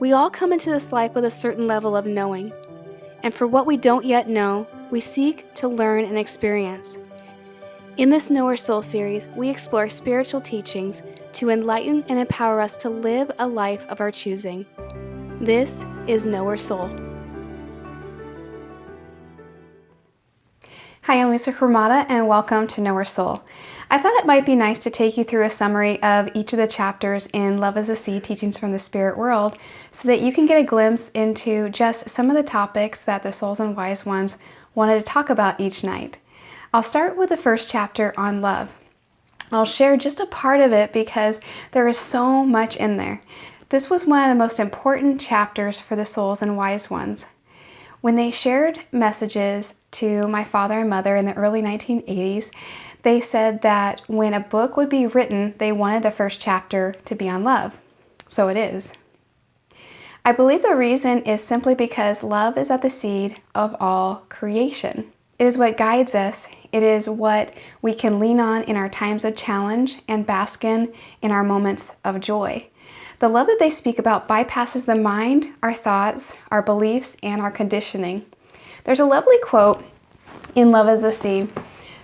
We all come into this life with a certain level of knowing, and for what we don't yet know, we seek to learn and experience. In this Know Our Soul series, we explore spiritual teachings to enlighten and empower us to live a life of our choosing. This is Know Our Soul. Hi, I'm Lisa Hromada, and welcome to Know Our Soul. I thought it might be nice to take you through a summary of each of the chapters in Love as a Seed, Teachings from the Spirit World, so that you can get a glimpse into just some of the topics that the Souls and Wise Ones wanted to talk about each night. I'll start with the first chapter on love. I'll share just a part of it because there is so much in there. This was one of the most important chapters for the Souls and Wise Ones. When they shared messages to my father and mother in the early 1980s, they said that when a book would be written, they wanted the first chapter to be on love. So it is. I believe the reason is simply because love is at the seed of all creation. It is what guides us. It is what we can lean on in our times of challenge and bask in our moments of joy. The love that they speak about bypasses the mind, our thoughts, our beliefs, and our conditioning. There's a lovely quote in Love as a Seed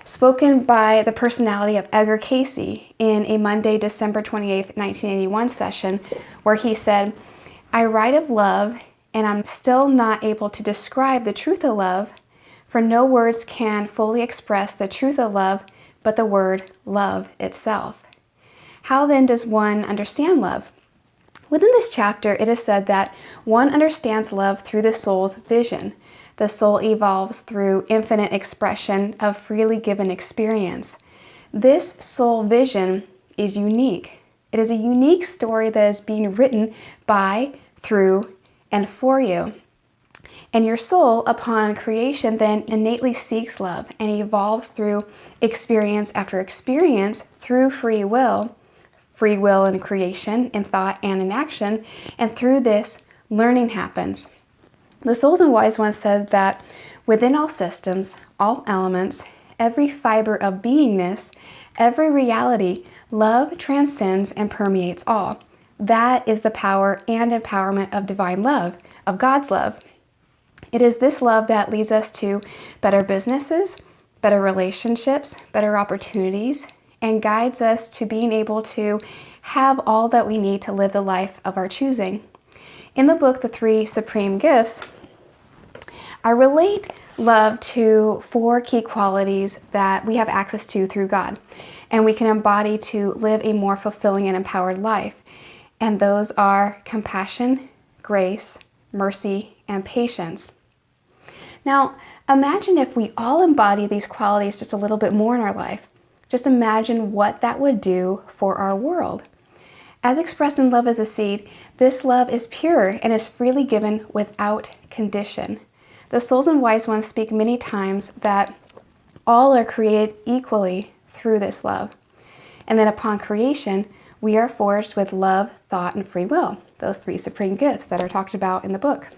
spoken by the personality of Edgar Cayce in a Monday, December 28th, 1981 session, where he said, "I write of love, and I'm still not able to describe the truth of love, for no words can fully express the truth of love but the word love itself. How then does one understand love?" Within this chapter, it is said that one understands love through the soul's vision. The soul evolves through infinite expression of freely given experience. This soul vision is unique. It is a unique story that is being written by, through, and for you. And your soul, upon creation, then innately seeks love and evolves through experience after experience through free will in creation, in thought, and in action, and through this, learning happens. The Souls and Wise Ones said that within all systems, all elements, every fiber of beingness, every reality, love transcends and permeates all. That is the power and empowerment of divine love, of God's love. It is this love that leads us to better businesses, better relationships, better opportunities, and guides us to being able to have all that we need to live the life of our choosing. In the book, The Three Supreme Gifts, I relate love to 4 key qualities that we have access to through God, and we can embody to live a more fulfilling and empowered life. And those are compassion, grace, mercy, and patience. Now, imagine if we all embody these qualities just a little bit more in our life. Just imagine what that would do for our world. As expressed in Love as a Seed, this love is pure and is freely given without condition. The Souls and Wise Ones speak many times that all are created equally through this love. And then upon creation, we are forged with love, thought, and free will, those 3 supreme gifts that are talked about in the book.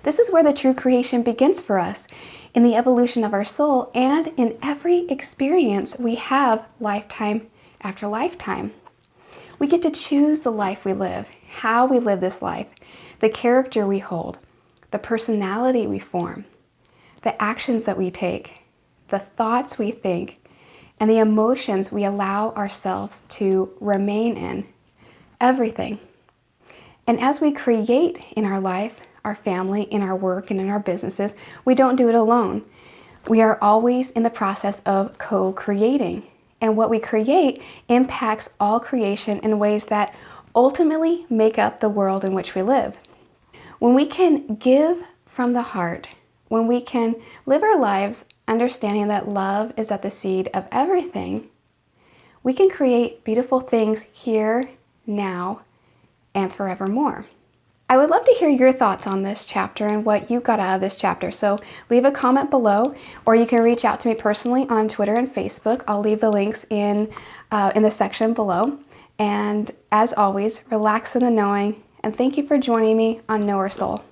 This is where the true creation begins for us, in the evolution of our soul, and in every experience we have lifetime after lifetime. We get to choose the life we live, how we live this life, the character we hold, the personality we form, the actions that we take, the thoughts we think, and the emotions we allow ourselves to remain in. Everything. And as we create in our life, our family, in our work, and in our businesses, we don't do it alone. We are always in the process of co-creating. And what we create impacts all creation in ways that ultimately make up the world in which we live. When we can give from the heart, when we can live our lives understanding that love is at the seed of everything, we can create beautiful things here, now, and forevermore. I would love to hear your thoughts on this chapter and what you got out of this chapter. So leave a comment below, or you can reach out to me personally on Twitter and Facebook. I'll leave the links in the section below. And as always, relax in the knowing, and thank you for joining me on Know Our Soul.